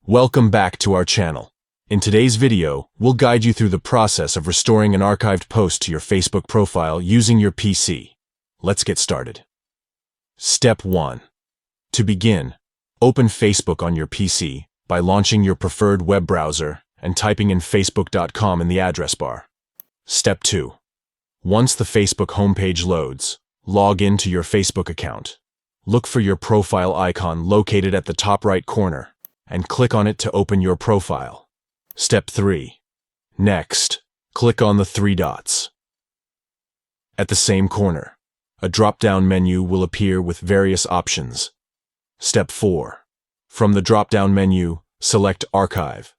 Welcome back to our channel. In today's video, we'll guide you through the process of restoring an archived post to your Facebook profile using your PC. Let's get started. Step 1. To begin, open Facebook on your PC by launching your preferred web browser and typing in facebook.com in the address bar. Step 2. Once the Facebook homepage loads, log into your Facebook account. Look for your profile icon located at the top right corner and click on it to open your profile. Step 3. Next, click on the three dots. At the same corner, a drop-down menu will appear with various options. Step 4. From the drop-down menu, select Archive.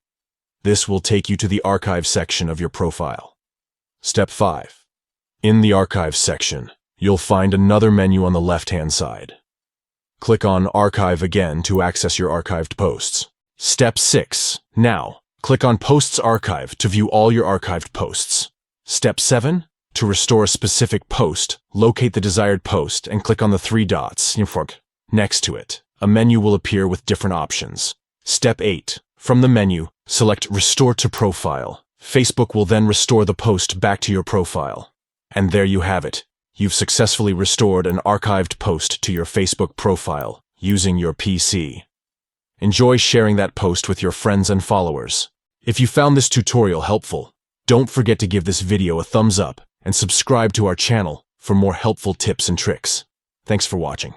This will take you to the Archive section of your profile. Step 5. In the Archive section, you'll find another menu on the left-hand side. Click on Archive again to access your archived posts. Step 6. Now, click on Posts Archive to view all your archived posts. Step 7. To restore a specific post, locate the desired post and click on the three dots next to it. A menu will appear with different options. Step 8. From the menu, select Restore to Profile. Facebook will then restore the post back to your profile. And there you have it. You've successfully restored an archived post to your Facebook profile using your PC. Enjoy sharing that post with your friends and followers. If you found this tutorial helpful, don't forget to give this video a thumbs up and subscribe to our channel for more helpful tips and tricks. Thanks for watching.